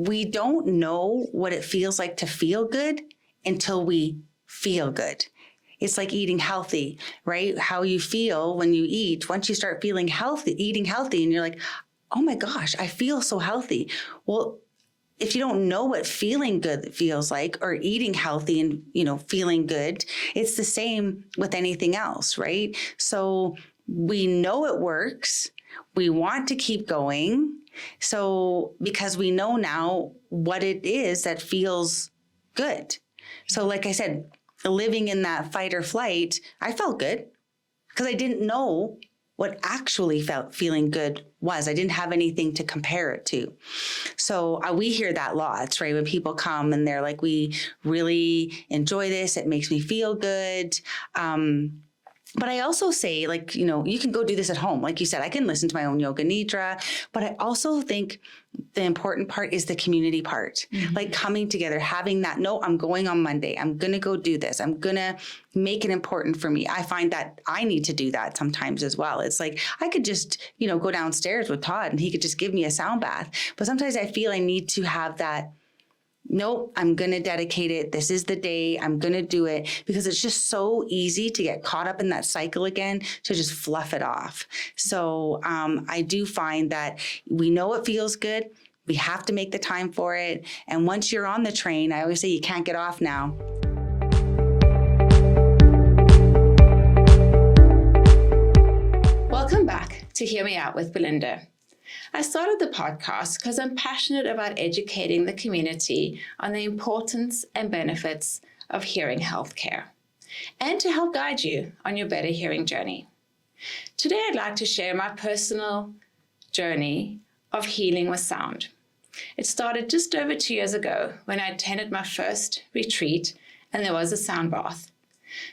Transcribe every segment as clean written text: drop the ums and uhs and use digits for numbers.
we don't know what it feels like to feel good until we feel good. It's like eating healthy, right? How you feel when you eat. Once you start feeling healthy, eating healthy, and you're like, oh my gosh, I feel so healthy. Well, if you don't know what feeling good feels like, or eating healthy and, feeling good, it's the same with anything else, right? So we know it works. We want to keep going. So because we know now what it is that feels good. So like I said, living in that fight or flight, I felt good because I didn't know what actually feeling good was. I didn't have anything to compare it to. So we hear that lots, right? When people come and they're like, we really enjoy this. It makes me feel good. But I also say, you can go do this at home. Like you said, I can listen to my own yoga nidra, but I also think the important part is the community part, like coming together, having that, no, I'm going on Monday. I'm going to go do this. I'm going to make it important for me. I find that I need to do that sometimes as well. It's like, I could just, go downstairs with Todd and he could just give me a sound bath. But sometimes I feel I need to have that, nope, I'm going to dedicate it. This is the day I'm going to do it, because it's just so easy to get caught up in that cycle again, to just fluff it off. So I do find that we know it feels good. We have to make the time for it. And once you're on the train, I always say you can't get off now. Welcome back to Hear Me Out with Belinda. I started the podcast because I'm passionate about educating the community on the importance and benefits of hearing healthcare, and to help guide you on your better hearing journey. Today, I'd like to share my personal journey of healing with sound. It started just over 2 years ago when I attended my first retreat and there was a sound bath.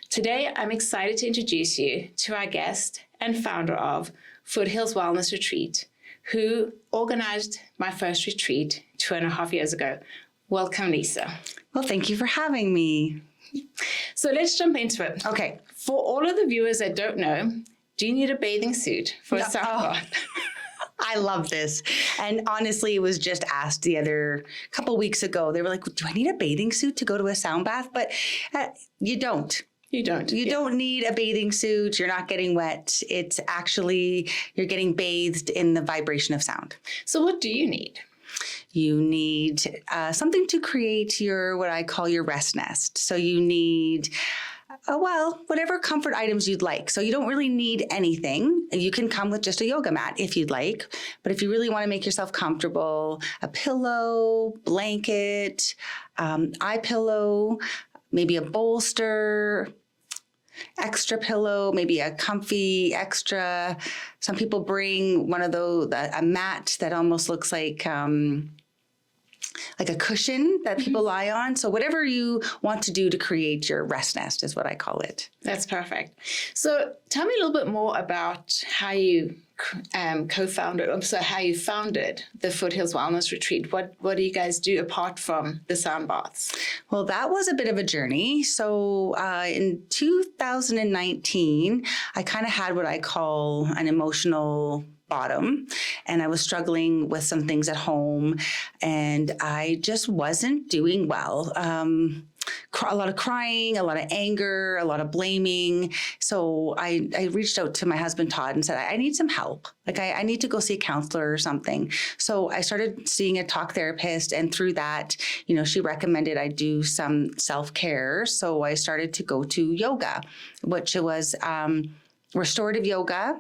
Today, I'm excited to introduce you to our guest and founder of Foothills Wellness Retreat, who organized my first retreat 2.5 years ago. Welcome, Lisa. Well, thank you for having me. So let's jump into it. Okay. For all of the viewers that don't know, do you need a bathing suit for a sound bath? I love this. And honestly, it was just asked the other couple weeks ago. They were like, do I need a bathing suit to go to a sound bath? But you don't. You don't need a bathing suit. You're not getting wet. It's actually, you're getting bathed in the vibration of sound. So what do you need? You need something to create what I call your rest nest. So you need, whatever comfort items you'd like. So you don't really need anything. You can come with just a yoga mat if you'd like. But if you really want to make yourself comfortable, a pillow, blanket, eye pillow, maybe a bolster, extra pillow, maybe a comfy extra. Some people bring one of those, a mat that almost looks like a cushion that people lie on. So whatever you want to do to create your rest nest is what I call it. That's perfect. So tell me a little bit more about how you how you founded the Foothills Wellness Retreat. What do you guys do apart from the sound baths? Well, that was a bit of a journey. So in 2019, I kind of had what I call an emotional bottom, and I was struggling with some things at home, and I just wasn't doing well. A lot of crying, a lot of anger, a lot of blaming. So I reached out to my husband, Todd, and said, I need some help. I need to go see a counselor or something. So I started seeing a talk therapist, and through that, she recommended I do some self-care. So I started to go to yoga, which was restorative yoga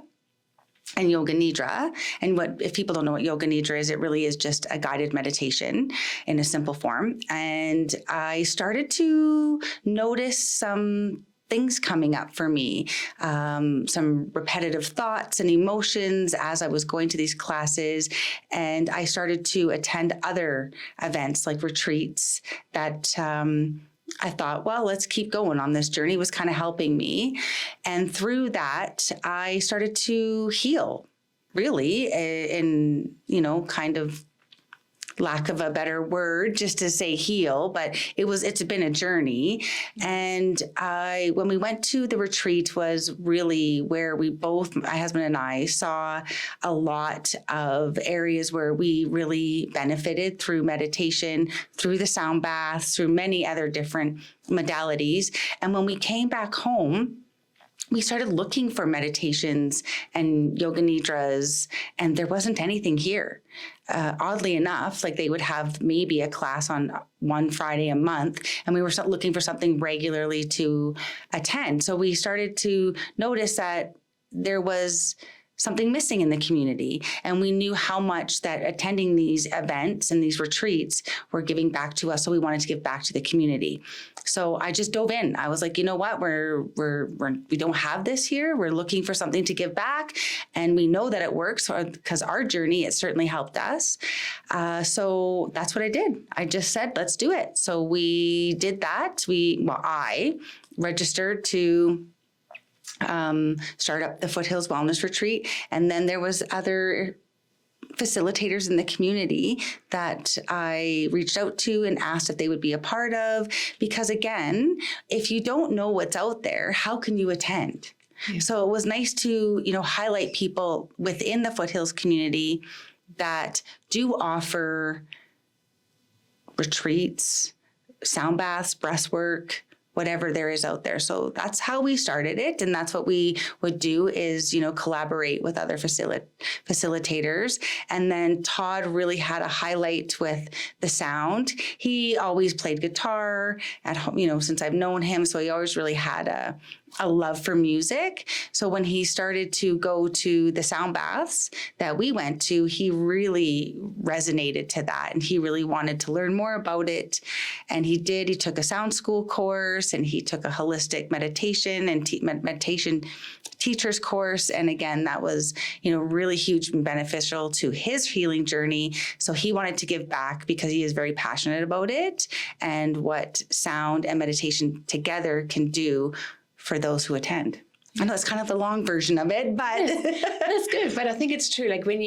and yoga nidra. And if people don't know what yoga nidra is, it really is just a guided meditation in a simple form. And I started to notice some things coming up for me, some repetitive thoughts and emotions as I was going to these classes. And I started to attend other events like retreats that I thought, well, let's keep going on this journey. It was kind of helping me. And through that, I started to heal, really, and, kind of lack of a better word, just to say heal, but it's been a journey. And when we went to the retreat was really where we both, my husband and I, saw a lot of areas where we really benefited through meditation, through the sound baths, through many other different modalities. And when we came back home, we started looking for meditations and yoga nidras, and there wasn't anything here. Oddly enough, like they would have maybe a class on one Friday a month, and we were looking for something regularly to attend. So we started to notice that there was something missing in the community. And we knew how much that attending these events and these retreats were giving back to us. So we wanted to give back to the community. So I just dove in. I was like, you know what? We don't have this here. We're looking for something to give back. And we know that it works because our journey, it certainly helped us. So that's what I did. I just said, let's do it. So we did that. I registered to start up the Foothills Wellness Retreat. And then there was other facilitators in the community that I reached out to and asked if they would be a part of, because again, if you don't know what's out there, how can you attend? Yeah. So it was nice to, highlight people within the Foothills community that do offer retreats, sound baths, breath work, whatever there is out there. So that's how we started it. And that's what we would do is, collaborate with other facilitators. And then Todd really had a highlight with the sound. He always played guitar at home, since I've known him. So he always really had a love for music. So when he started to go to the sound baths that we went to, he really resonated to that. And he really wanted to learn more about it. And he did. He took a sound school course, and he took a holistic meditation and meditation teacher's course. And again, that was, really huge and beneficial to his healing journey. So he wanted to give back because he is very passionate about it and what sound and meditation together can do for those who attend. I know it's kind of the long version of it, but that's good. But I think it's true. Like when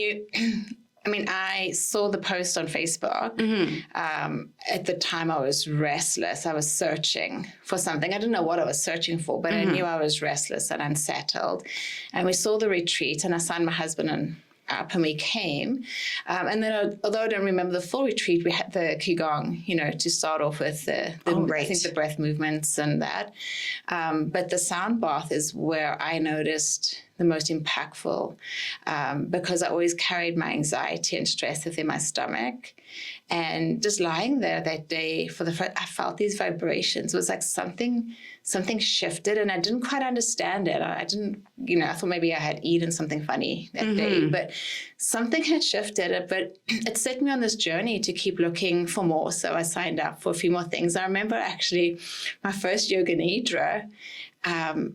I saw the post on Facebook. Mm-hmm. At the time, I was restless. I was searching for something. I didn't know what I was searching for, but mm-hmm. I knew I was restless and unsettled. And we saw the retreat, and I signed my husband up, and we came. And then, although I don't remember the full retreat, we had the Qigong, to start off with I think the breath movements and that. But the sound bath is where I noticed the most impactful, because I always carried my anxiety and stress within my stomach. And just lying there that day I felt these vibrations. It was like something shifted, and I didn't quite understand it. I didn't, I thought maybe I had eaten something funny that mm-hmm. day, but something had shifted. But it set me on this journey to keep looking for more. So I signed up for a few more things. I remember actually my first yoga nidra,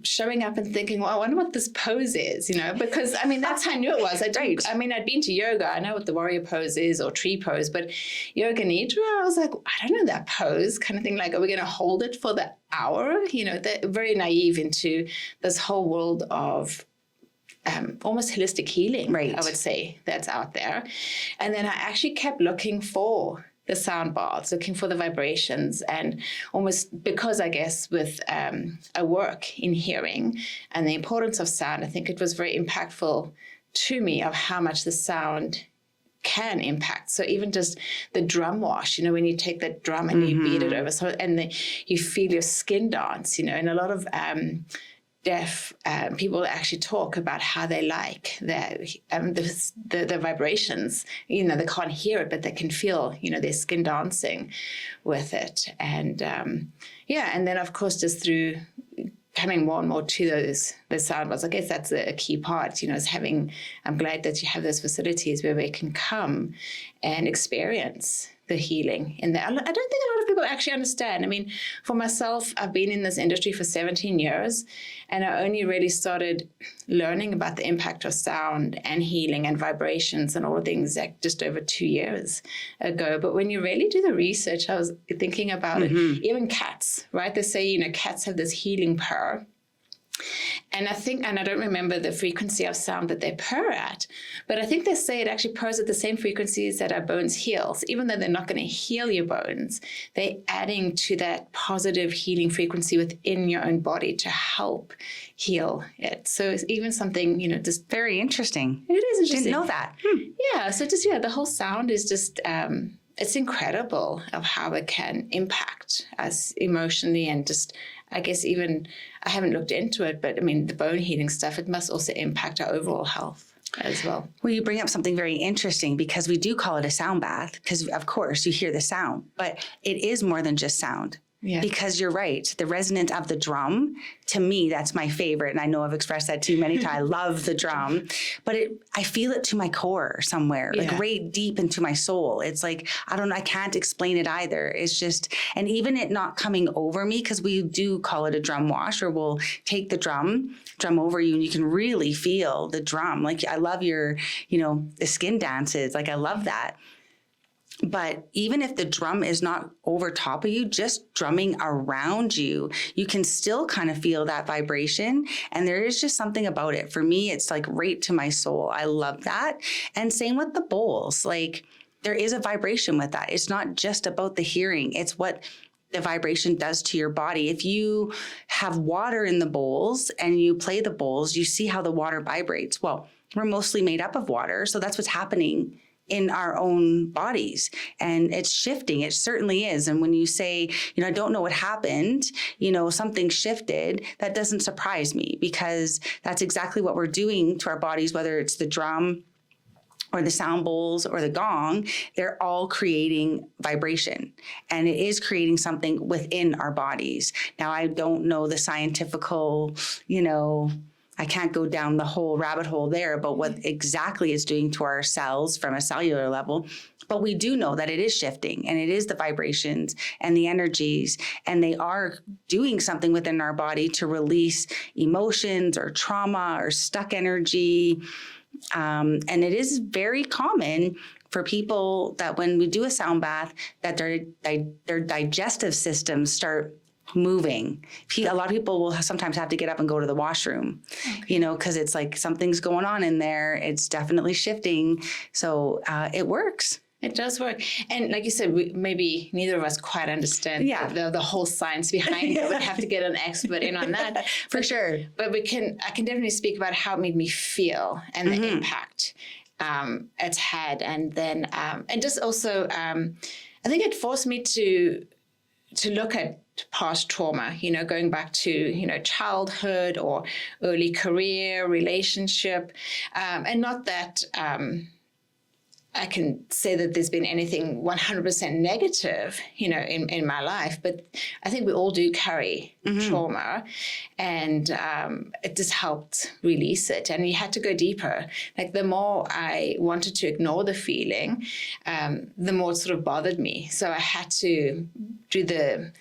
showing up and thinking, well, I wonder what this pose is, because that's how I knew it was. I'd been to yoga. I know what the warrior pose is or tree pose, but yoga nidra, I was like, I don't know that pose kind of thing. Like, are we going to hold it for the hour? They're very naive into this whole world of almost holistic healing, right. I would say, that's out there. And then I actually kept looking for the sound baths, looking for the vibrations, and almost because I guess with a work in hearing and the importance of sound, I think it was very impactful to me of how much the sound can impact. So even just the drum wash, when you take that drum and mm-hmm. you beat it over, you feel your skin dance, and a lot of deaf people actually talk about how they like the vibrations. They can't hear it, but they can feel, their skin dancing with it. And and then of course just through coming more and more to the sound baths, I guess that's a key part. I'm glad that you have those facilities where we can come and experience the healing in there. I don't think a lot of people actually understand. For myself, I've been in this industry for 17 years, and I only really started learning about the impact of sound and healing and vibrations and all of things just over 2 years ago. But when you really do the research, I was thinking about mm-hmm. it, even cats, right? They say, cats have this healing power. And I think, and I don't remember the frequency of sound that they purr at, but I think they say it actually purrs at the same frequencies that our bones heal. So even though they're not going to heal your bones, they're adding to that positive healing frequency within your own body to help heal it. So it's even something, just Very interesting. it is interesting. Didn't know that. Yeah. So the whole sound is just, it's incredible of how it can impact us emotionally and just, I guess even, I haven't looked into it, but I mean, the bone healing stuff, it must also impact our overall health as well. Well, you bring up something very interesting because we do call it a sound bath because, of course, you hear the sound, but it is more than just sound. Yeah. Because you're right. The resonance of the drum, to me, that's my favorite. And I know I've expressed that to you many times. I love the drum, but I feel it to my core somewhere, like right deep into my soul. It's like, I don't know, I can't explain it either. It's just, and even it not coming over me, because we do call it a drum wash, or we'll take the drum over you and you can really feel the drum. Like I love your, the skin dances. Like I love that. But even if the drum is not over top of you, just drumming around you, you can still kind of feel that vibration. And there is just something about it. For me, it's like right to my soul. I love that. And same with the bowls. Like there is a vibration with that. It's not just about the hearing. It's what the vibration does to your body. If you have water in the bowls and you play the bowls, you see how the water vibrates. Well, we're mostly made up of water. So that's what's happening in our own bodies, and it's shifting. It certainly is. And when you say, I don't know what happened, something shifted, that doesn't surprise me because that's exactly what we're doing to our bodies, whether it's the drum or the sound bowls or the gong. They're all creating vibration, and it is creating something within our bodies. Now, I don't know the scientifical, I can't go down the whole rabbit hole there about what exactly it's doing to our cells from a cellular level. But we do know that it is shifting, and it is the vibrations and the energies, and they are doing something within our body to release emotions or trauma or stuck energy. And it is very common for people that when we do a sound bath, that their digestive systems start moving. A lot of people will sometimes have to get up and go to the washroom, because it's like something's going on in there. It's definitely shifting. So it works. It does work. And like you said, maybe neither of us quite understand the whole science behind it. We'd have to get an expert in on that. For sure. But I can definitely speak about how it made me feel and the impact it's had. And then, and just also, I think it forced me to look at past trauma, going back to, childhood or early career, relationship. And not that I can say that there's been anything 100% negative, in my life, but I think we all do carry trauma, and it just helped release it. And you had to go deeper. Like the more I wanted to ignore the feeling, the more it sort of bothered me. So I had to do the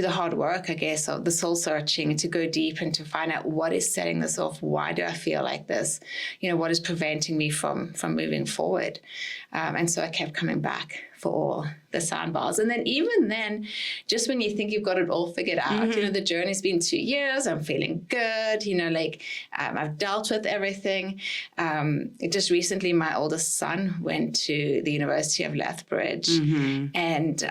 hard work, I guess, of the soul searching, to go deep and to find out what is setting this off. Why do I feel like this? What is preventing me from moving forward? And so I kept coming back for all the sound bars. And then even then, just when you think you've got it all figured out, the journey's been 2 years, I'm feeling good, I've dealt with everything. Just recently, my oldest son went to the University of Lethbridge, and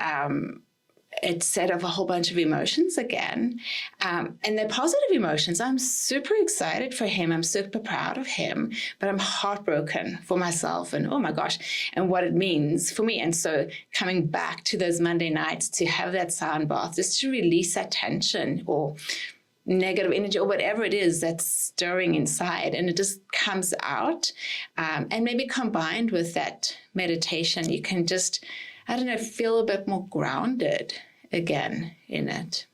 it set off a whole bunch of emotions again. And they're positive emotions. I'm super excited for him. I'm super proud of him, but I'm heartbroken for myself and, oh my gosh, and what it means for me. And so coming back to those Monday nights to have that sound bath, just to release that tension or negative energy or whatever it is that's stirring inside, and it just comes out. And maybe combined with that meditation, you can just, feel a bit more grounded again in it.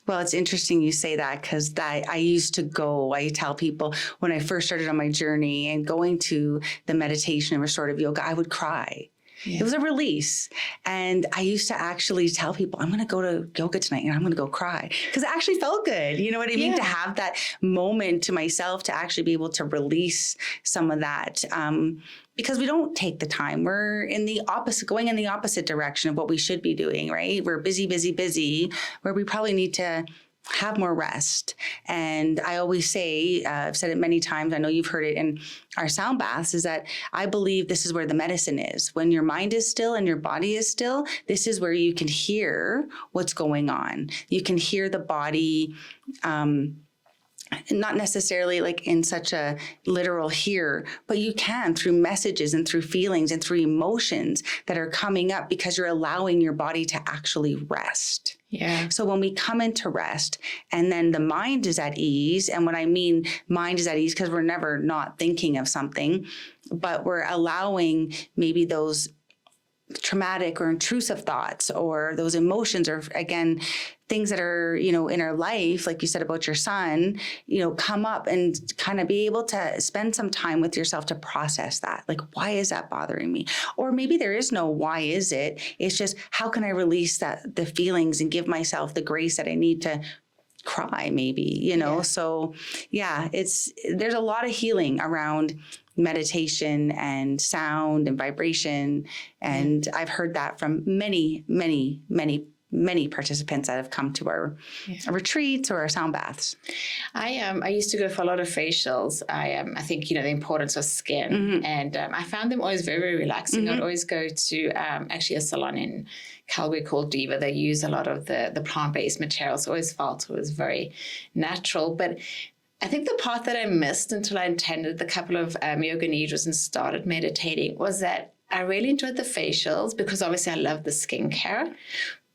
Well, it's interesting you say that, because I tell people when I first started on my journey and going to the meditation and restorative yoga, I would cry. Yeah. It was a release. And I used to actually tell people, I'm going to go to yoga tonight and I'm going to go cry, because it actually felt good. You know what I mean? To have that moment to myself, to actually be able to release some of that. Because we don't take the time. We're going in the opposite direction of what we should be doing, right? We're busy, where we probably need to have more rest. And I always say, I've said it many times, I know you've heard it in our sound baths, is that I believe this is where the medicine is. When your mind is still and your body is still, this is where you can hear what's going on. You can hear the body, not necessarily like in such a literal hear, but you can through messages and through feelings and through emotions that are coming up because you're allowing your body to actually rest. Yeah. So when we come into rest and then the mind is at ease, and when I mean mind is at ease, because we're never not thinking of something, but we're allowing maybe those traumatic or intrusive thoughts or those emotions, or again, things that are, in our life, like you said about your son, come up and kind of be able to spend some time with yourself to process that. Like, why is that bothering me? Or maybe there is no why is it? It's just, how can I release the feelings and give myself the grace that I need to cry, maybe, Yeah. So yeah, there's a lot of healing around meditation and sound and vibration. And I've heard that from many, many, many, many participants that have come to our retreats or our sound baths. I used to go for a lot of facials. I think, the importance of skin, and I found them always very, very relaxing. I'd always go to actually a salon in Calgary called Diva. They use a lot of the plant-based materials. Always felt it was very natural. But I think the part that I missed until I attended the couple of yoga nidras and started meditating was that I really enjoyed the facials because obviously I love the skincare,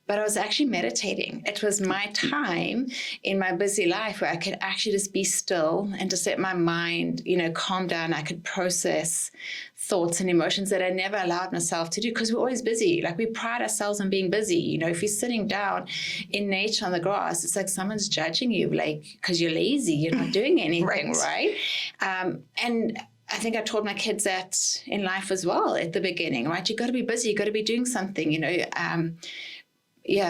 but I was actually meditating. It was my time in my busy life where I could actually just be still and just let my mind, calm down. I could process thoughts and emotions that I never allowed myself to do because we're always busy. Like, we pride ourselves on being busy. If you're sitting down in nature on the grass, it's like someone's judging you, like, because you're lazy, you're not doing anything, right? And I think I taught my kids that in life as well at the beginning, right? You got to be busy, you got to be doing something,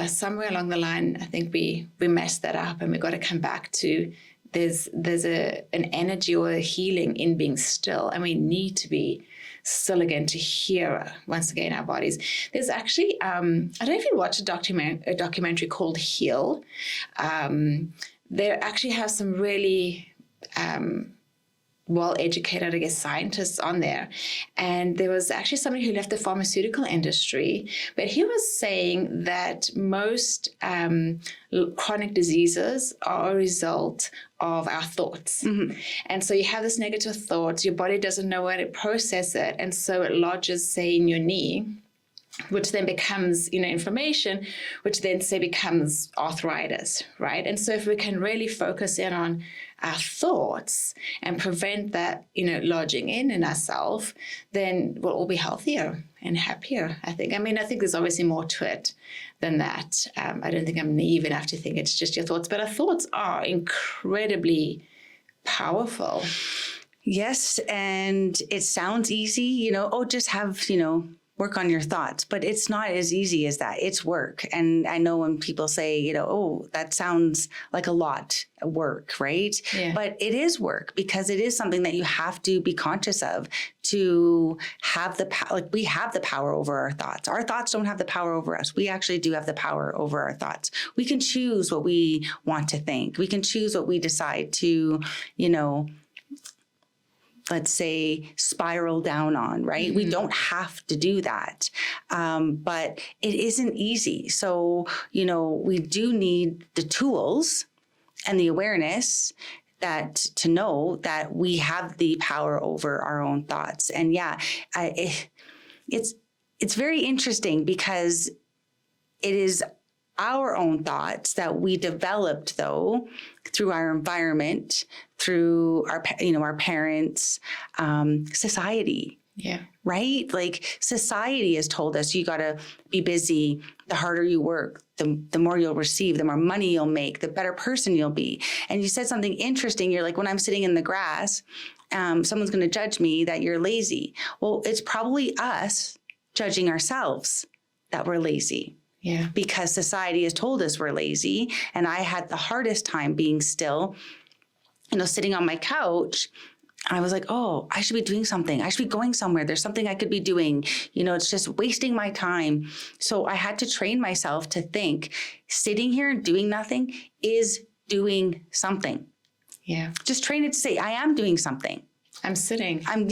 somewhere along the line, I think we messed that up, and we got to come back to there's an energy or a healing in being still, and we need to be still again to hear once again our bodies. There's actually I don't know if you watch a documentary called Heal. They actually have some really well-educated, I guess, scientists on there. And there was actually somebody who left the pharmaceutical industry, but he was saying that most chronic diseases are a result of our thoughts. And so you have this negative thoughts, your body doesn't know how to process it, and so it lodges, say, in your knee, which then becomes, inflammation, which then say becomes arthritis, right? And so if we can really focus in on our thoughts and prevent that, lodging in ourselves, then we'll all be healthier and happier, I think. I think there's obviously more to it than that. I don't think I'm naive enough to think it's just your thoughts, but our thoughts are incredibly powerful. Yes, and it sounds easy, just have, work on your thoughts, but it's not as easy as that. It's work. And I know when people say, oh, that sounds like a lot of work, right? Yeah. But it is work because it is something that you have to be conscious of to have the power. Like, we have the power over our thoughts. Our thoughts don't have the power over us. We actually do have the power over our thoughts. We can choose what we want to think. We can choose what we decide to, let's say, spiral down on, right? We don't have to do that. But it isn't easy. So, we do need the tools and the awareness that to know that we have the power over our own thoughts. And it's very interesting because it is our own thoughts that we developed, though, through our environment, through our parents, society. Yeah. Right? Like, society has told us you got to be busy. The harder you work, the more you'll receive, the more money you'll make, the better person you'll be. And you said something interesting. You're like, when I'm sitting in the grass, someone's going to judge me that you're lazy. Well, it's probably us judging ourselves that we're lazy. Yeah. Because society has told us we're lazy. And I had the hardest time being still, sitting on my couch. I was like, oh, I should be doing something. I should be going somewhere. There's something I could be doing. It's just wasting my time. So I had to train myself to think sitting here and doing nothing is doing something. Yeah. Just train it to say, I am doing something. I'm sitting. I'm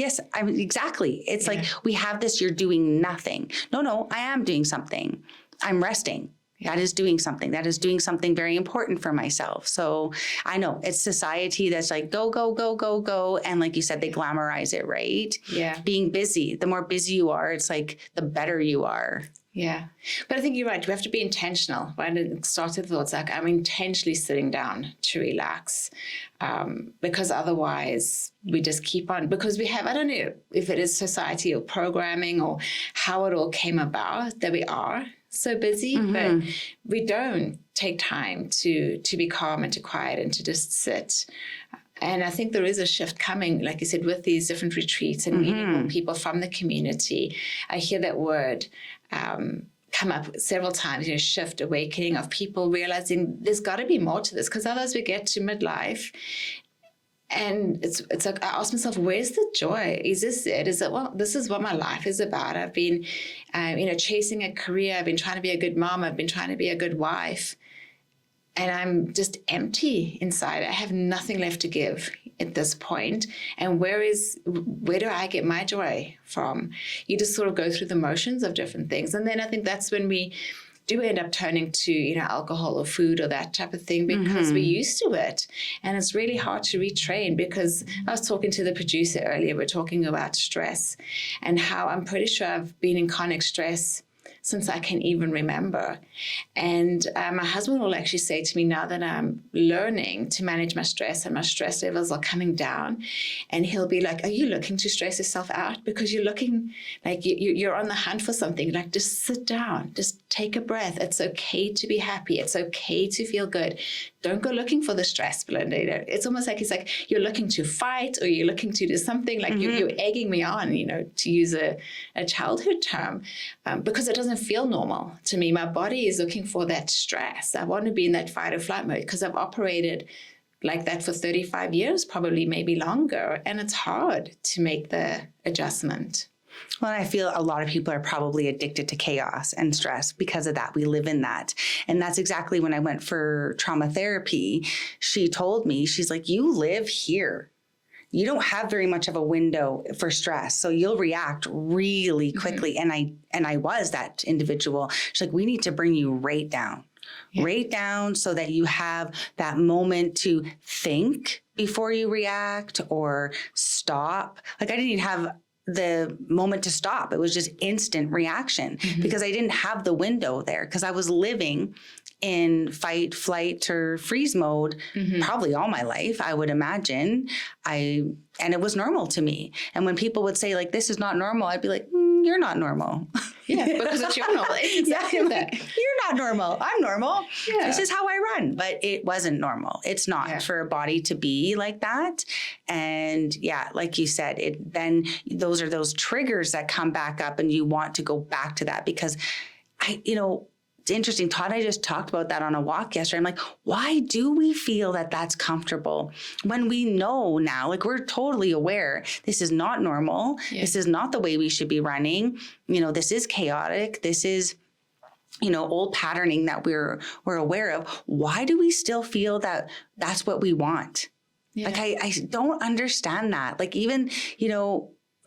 exactly. It's like we have this, you're doing nothing. No, I am doing something. I'm resting. That is doing something. That is doing something very important for myself. So I know it's society that's like, go, go, go, go, go. And like you said, they glamorize it, right? Yeah. Being busy. The more busy you are, it's like the better you are. Yeah. But I think you're right. We have to be intentional. Right? It started with thoughts like, I'm intentionally sitting down to relax. Because otherwise we just keep on, because we have, I don't know if it is society or programming or how it all came about that we are so busy, but we don't take time to be calm and to quiet and to just sit. And I think there is a shift coming, like you said, with these different retreats and meeting more people from the community. I hear that word come up several times, shift, awakening of people realizing there's got to be more to this, because otherwise we get to midlife. And it's like, I ask myself, where's the joy? Is this it? Is it, well, this is what my life is about. I've been, chasing a career. I've been trying to be a good mom. I've been trying to be a good wife. And I'm just empty inside. I have nothing left to give at this point. And where do I get my joy from? You just sort of go through the motions of different things. And then I think that's when we do end up turning to, alcohol or food or that type of thing, because we're used to it. And it's really hard to retrain, because I was talking to the producer earlier, we're talking about stress and how I'm pretty sure I've been in chronic stress since I can even remember. And my husband will actually say to me, now that I'm learning to manage my stress and my stress levels are coming down, and he'll be like, are you looking to stress yourself out? Because you're looking like you're on the hunt for something. Like, just sit down, just take a breath. It's okay to be happy. It's okay to feel good. Don't go looking for the stress, Belinda. It's almost like it's like you're looking to fight, or you're looking to do something, like you're egging me on, to use a childhood term, because it doesn't feel normal to me. My body is looking for that stress. I want to be in that fight or flight mode, because I've operated like that for 35 years, probably maybe longer. And it's hard to make the adjustment. Well, I feel a lot of people are probably addicted to chaos and stress because of that. We live in that. And that's exactly when I went for trauma therapy. She told me, she's like, you live here. You don't have very much of a window for stress. So you'll react really quickly. And I was that individual. She's like, we need to bring you right down. Right down, so that you have that moment to think before you react or stop. Like, I didn't even have the moment to stop. It was just instant reaction because I didn't have the window there, because I was living in fight, flight, or freeze mode probably all my life, I would imagine. And it was normal to me. And when people would say, like, this is not normal, I'd be like, you're not normal. Yeah, because it's your normal. Exactly that. You're not normal. I'm normal. Yeah. This is how I run. But it wasn't normal. It's not for a body to be like that. And like you said, then those are those triggers that come back up, and you want to go back to that, because it's interesting. Todd and I just talked about that on a walk yesterday. I'm like, why do we feel that that's comfortable when we know now, like, we're totally aware this is not normal. Yeah. This is not the way we should be running. This is chaotic. This is, old patterning that we're aware of. Why do we still feel that that's what we want? Yeah. Like, I don't understand that. Like, even,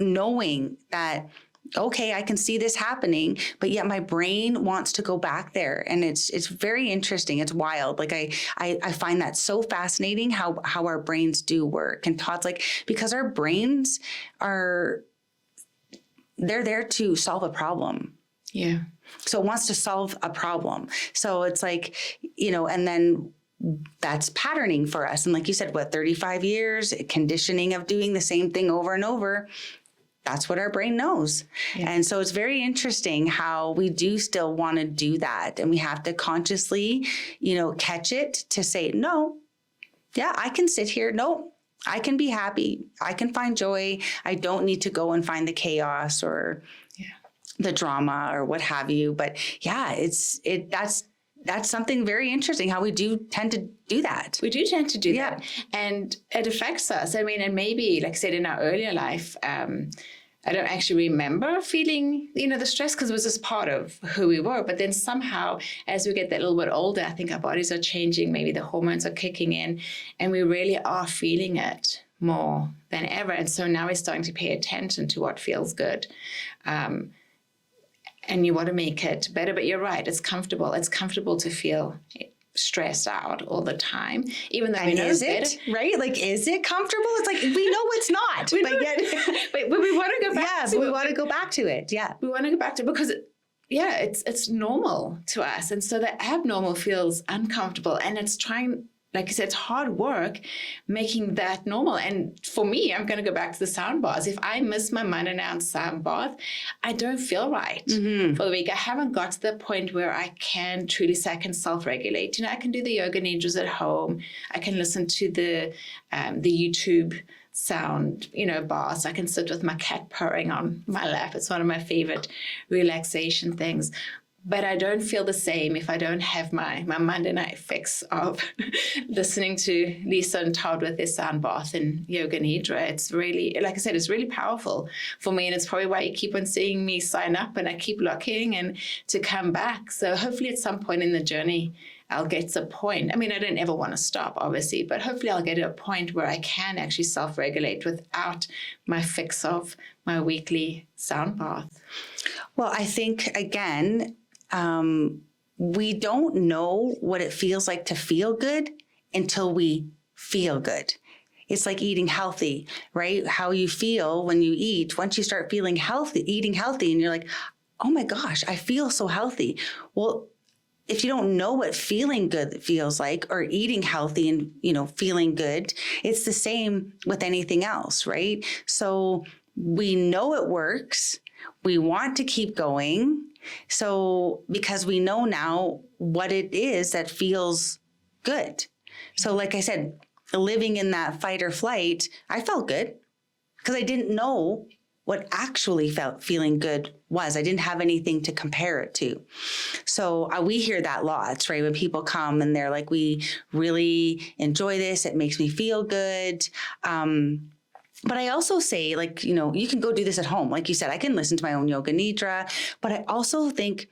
knowing that, okay, I can see this happening, but yet my brain wants to go back there. And it's very interesting. It's wild. Like, I find that so fascinating how our brains do work. And Todd's like, because our brains they're there to solve a problem. Yeah. So it wants to solve a problem. So it's like, and then that's patterning for us. And like you said, 35 years, conditioning of doing the same thing over and over. That's what our brain knows. Yeah. And so it's very interesting how we do still want to do that. And we have to consciously, catch it to say, no, I can sit here. No, I can be happy. I can find joy. I don't need to go and find the chaos or the drama or what have you. But that's something very interesting, how we do tend to do that. We do tend to do that. And it affects us. I mean, and maybe, like I said, in our earlier life, I don't actually remember feeling, the stress because it was just part of who we were. But then somehow, as we get that little bit older, I think our bodies are changing. Maybe the hormones are kicking in and we really are feeling it more than ever. And so now we're starting to pay attention to what feels good. And you want to make it better. But you're right. It's comfortable. It's comfortable to feel stressed out all the time, even though we know is it right? Like, is it comfortable? It's like, we know it's not, but we want to go back. Yeah, but we want to go back to it. Yeah, we want to go back to it because it's normal to us, and so the abnormal feels uncomfortable, and it's trying. Like you said, it's hard work making that normal. And for me, I'm going to go back to the sound baths. If I miss my Monday night sound bath, I don't feel right for the week. I haven't got to the point where I can truly say I can self-regulate. I can do the yoga nidras at home. I can listen to the YouTube sound, baths. I can sit with my cat purring on my lap. It's one of my favorite relaxation things. But I don't feel the same if I don't have my Monday night fix of listening to Lisa and Todd with their sound bath and yoga nidra. It's really, like I said, it's really powerful for me. And it's probably why you keep on seeing me sign up and I keep looking and to come back. So hopefully at some point in the journey, I'll get to a point. I mean, I don't ever want to stop, obviously, but hopefully I'll get to a point where I can actually self-regulate without my fix of my weekly sound bath. Well, I think, again, we don't know what it feels like to feel good until we feel good. It's like eating healthy, right? How you feel when you eat. Once you start feeling healthy, eating healthy, and you're like, oh my gosh, I feel so healthy. Well, if you don't know what feeling good feels like or eating healthy and, feeling good, it's the same with anything else, right? So we know it works. We want to keep going. So because we know now what it is that feels good. So like I said, living in that fight or flight, I felt good because I didn't know what actually feeling good was. I didn't have anything to compare it to. So we hear that lots, right? When people come and they're like, we really enjoy this. It makes me feel good. But I also say, like, you can go do this at home. Like you said, I can listen to my own yoga nidra, but I also think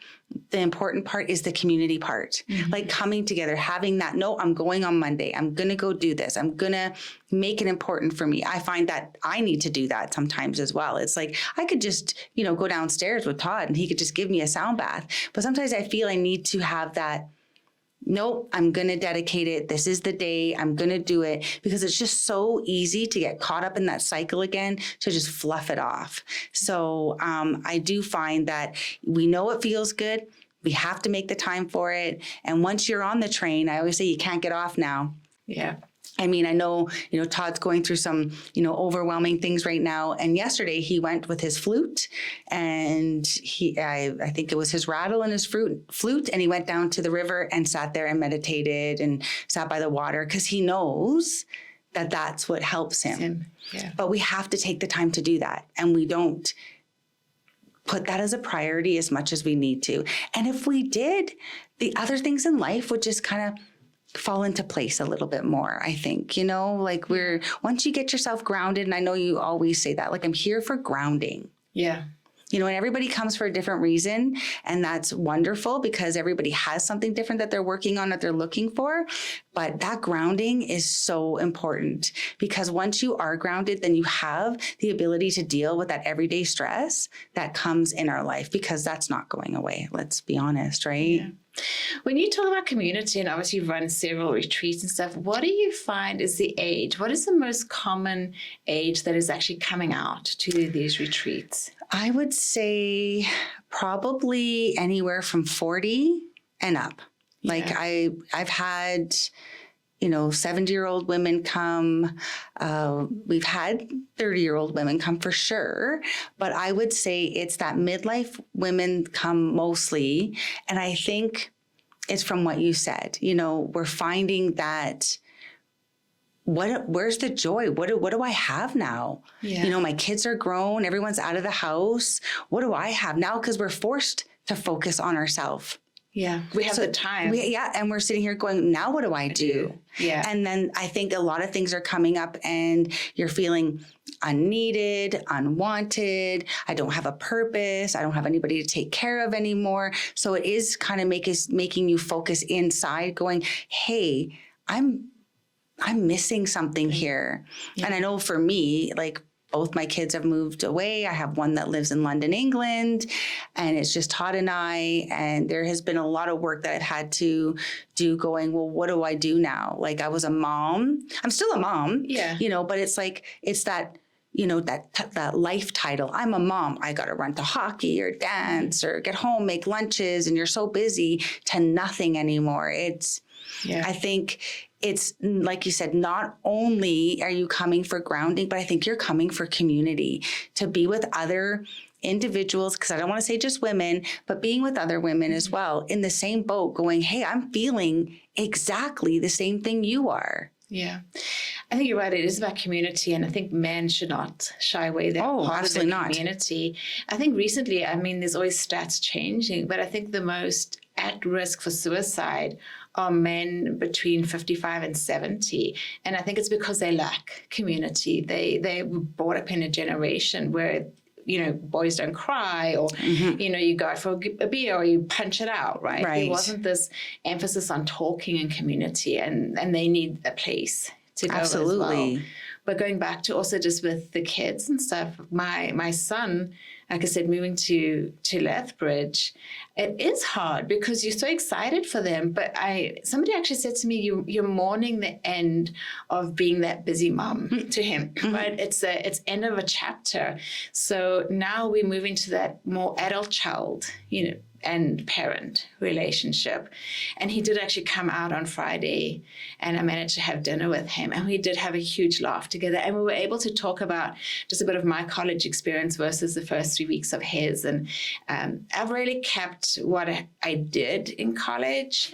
the important part is the community part, like coming together, having that, no, I'm going on Monday. I'm going to go do this. I'm going to make it important for me. I find that I need to do that sometimes as well. It's like, I could just, go downstairs with Todd and he could just give me a sound bath. But sometimes I feel I need to have that, nope, I'm going to dedicate it. This is the day I'm going to do it, because it's just so easy to get caught up in that cycle again, to just fluff it off. So I do find that we know it feels good. We have to make the time for it. And once you're on the train, I always say you can't get off now. Yeah. I mean, I know, Todd's going through some, overwhelming things right now. And yesterday he went with his flute and I think it was his rattle and his flute. And he went down to the river and sat there and meditated and sat by the water because he knows that that's what helps him. Yeah. But we have to take the time to do that. And we don't put that as a priority as much as we need to. And if we did, the other things in life would just kind of fall into place a little bit more, I think, like once you get yourself grounded, and I know you always say that, like, I'm here for grounding. Yeah. And everybody comes for a different reason, and that's wonderful because everybody has something different that they're working on, that they're looking for. But that grounding is so important, because once you are grounded, then you have the ability to deal with that everyday stress that comes in our life, because that's not going away. Let's be honest, right? Yeah. When you talk about community, and obviously you've run several retreats and stuff, what do you find is the age? What is the most common age that is actually coming out to these retreats? I would say probably anywhere from 40 and up. Yeah. Like I've had, 70-year-old women come. We've had 30-year-old women come for sure. But I would say it's that midlife women come mostly. And I think it's from what you said. We're finding that where's the joy? What do I have now? Yeah. My kids are grown. Everyone's out of the house. What do I have now? Because we're forced to focus on ourselves. Yeah. We have the time. And we're sitting here going, now what do I do? Yeah. And then I think a lot of things are coming up and you're feeling unneeded, unwanted. I don't have a purpose. I don't have anybody to take care of anymore. So it is kind of making you focus inside going, hey, I'm missing something here. Yeah. And I know for me, like, both my kids have moved away. I have one that lives in London, England, and it's just Todd and I. And there has been a lot of work that I've had to do going, well, what do I do now? Like, I was a mom. I'm still a mom, but it's like, it's that, that life title. I'm a mom. I got to run to hockey or dance or get home, make lunches, and you're so busy to nothing anymore. I think it's like you said, not only are you coming for grounding, but I think you're coming for community, to be with other individuals, because I don't want to say just women, but being with other women as well in the same boat going, hey, I'm feeling exactly the same thing you are. Yeah. I think you're right. It is about community. And I think men should not shy away. They're part of the community. I think recently, there's always stats changing, but I think the most at risk for suicide are men between 55 and 70. And I think it's because they lack community. They were brought up in a generation where, boys don't cry, or, you go out for a beer or you punch it out, right? There wasn't this emphasis on talking and community, and they need a place to go as well. But going back to also just with the kids and stuff, my son, like I said, moving to Lethbridge, it is hard because you're so excited for them. But somebody actually said to me, you're mourning the end of being that busy mom to him, right? It's end of a chapter. So now we're moving to that more adult child, and parent relationship. And he did actually come out on Friday, and I managed to have dinner with him, and we did have a huge laugh together. And we were able to talk about just a bit of my college experience versus the first 3 weeks of his. And I've really kept what I did in college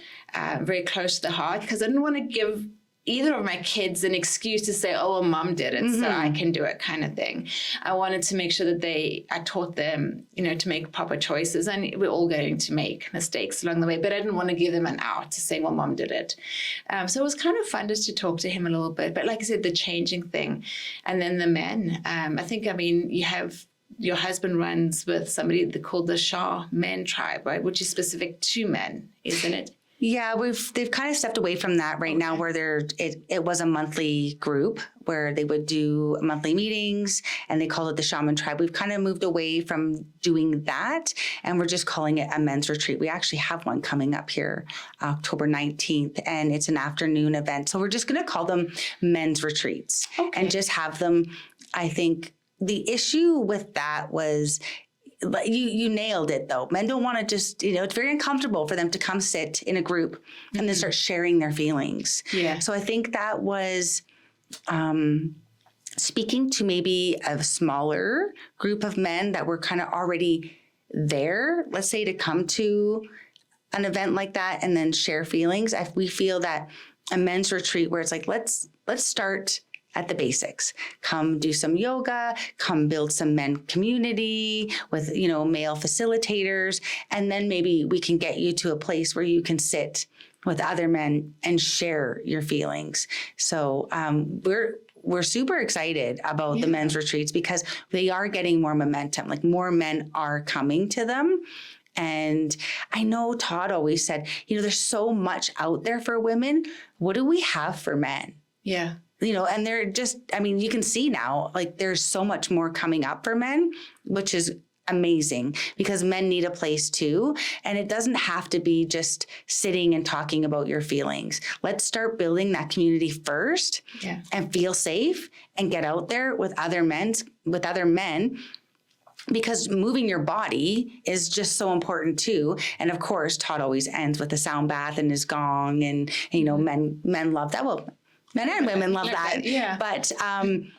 very close to the heart, because I didn't want to give either of my kids an excuse to say, oh, well, mom did it, so I can do it, kind of thing. I wanted to make sure that I taught them, to make proper choices. And we're all going to make mistakes along the way, but I didn't want to give them an out to say, well, mom did it. So it was kind of fun just to talk to him a little bit. But like I said, the changing thing. And then the men, I think, you have your husband runs with somebody called the Shaw Men Tribe, right? Which is specific to men, isn't it? Yeah, they've kind of stepped away from that right now, where it was a monthly group where they would do monthly meetings, and they called it the Shaman Tribe. We've kind of moved away from doing that, and we're just calling it a men's retreat. We actually have one coming up here October 19th, and it's an afternoon event. So we're just going to call them men's retreats and just have them. I think the issue with that was, you nailed it, though. Men don't want to just, it's very uncomfortable for them to come sit in a group and then start sharing their feelings. Yeah. So I think that was speaking to maybe a smaller group of men that were kind of already there, let's say, to come to an event like that and then share feelings. We feel that a men's retreat where it's like, let's start at the basics. Come do some yoga, come build some men community with, male facilitators. And then maybe we can get you to a place where you can sit with other men and share your feelings. So we're super excited about the men's retreats because they are getting more momentum. Like, more men are coming to them. And I know Todd always said, there's so much out there for women. What do we have for men? Yeah. And they're just, you can see now, like, there's so much more coming up for men, which is amazing because men need a place too. And it doesn't have to be just sitting and talking about your feelings. Let's start building that community first and feel safe and get out there with other men, because moving your body is just so important too. And of course, Todd always ends with a sound bath and his gong, and, men love that. Well, men and women love that. Yeah. But,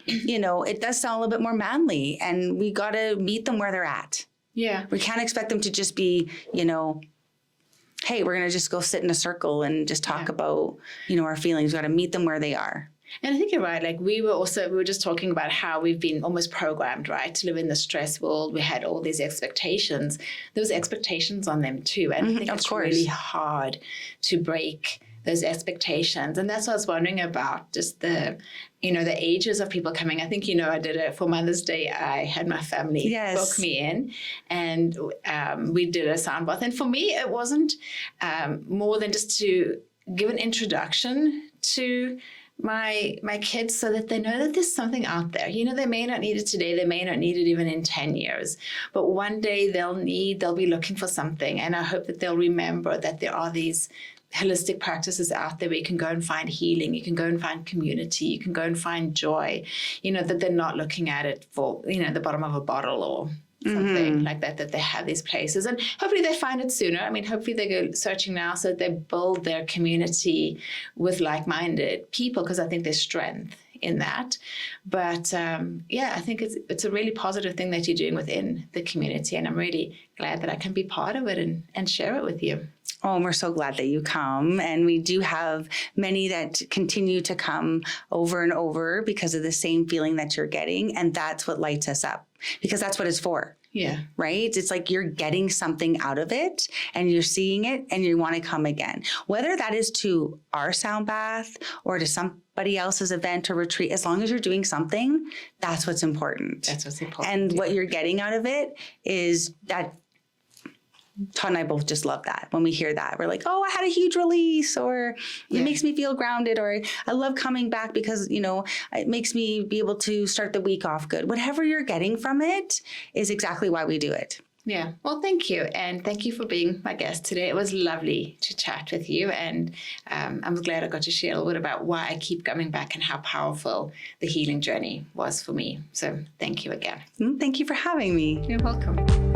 it does sound a little bit more manly, and we got to meet them where they're at. Yeah. We can't expect them to just be, hey, we're going to just go sit in a circle and just talk about, our feelings. We got to meet them where they are. And I think you're right. Like we were just talking about how we've been almost programmed, right, to live in the stress world. We had all these expectations. There was expectations on them too. And I think it's really hard to break those expectations. And that's what I was wondering about, just the ages of people coming. I think, I did it for Mother's Day. I had my family book me in, and we did a sound bath. And for me, it wasn't more than just to give an introduction to my kids so that they know that there's something out there. They may not need it today. They may not need it even in 10 years. But one day they'll be looking for something. And I hope that they'll remember that there are these holistic practices out there where you can go and find healing, you can go and find community, you can go and find joy, that they're not looking at it for, the bottom of a bottle or something like that they have these places. And hopefully they find it sooner. I mean, hopefully they go searching now so that they build their community with like-minded people, because I think there's strength in that. But I think it's a really positive thing that you're doing within the community. And I'm really glad that I can be part of it and share it with you. Oh, and we're so glad that you come. And we do have many that continue to come over and over because of the same feeling that you're getting. And that's what lights us up, because that's what it's for. Yeah. Right? It's like you're getting something out of it and you're seeing it and you want to come again. Whether that is to our sound bath or to somebody else's event or retreat, as long as you're doing something, that's what's important. That's what's important. And what you're getting out of it is that Todd and I both just love that. When we hear that, we're like, oh, I had a huge release, or it makes me feel grounded, or I love coming back because, it makes me be able to start the week off good. Whatever you're getting from it is exactly why we do it. Yeah. Well, thank you. And thank you for being my guest today. It was lovely to chat with you. And I'm glad I got to share a little bit about why I keep coming back and how powerful the healing journey was for me. So thank you again. Thank you for having me. You're welcome.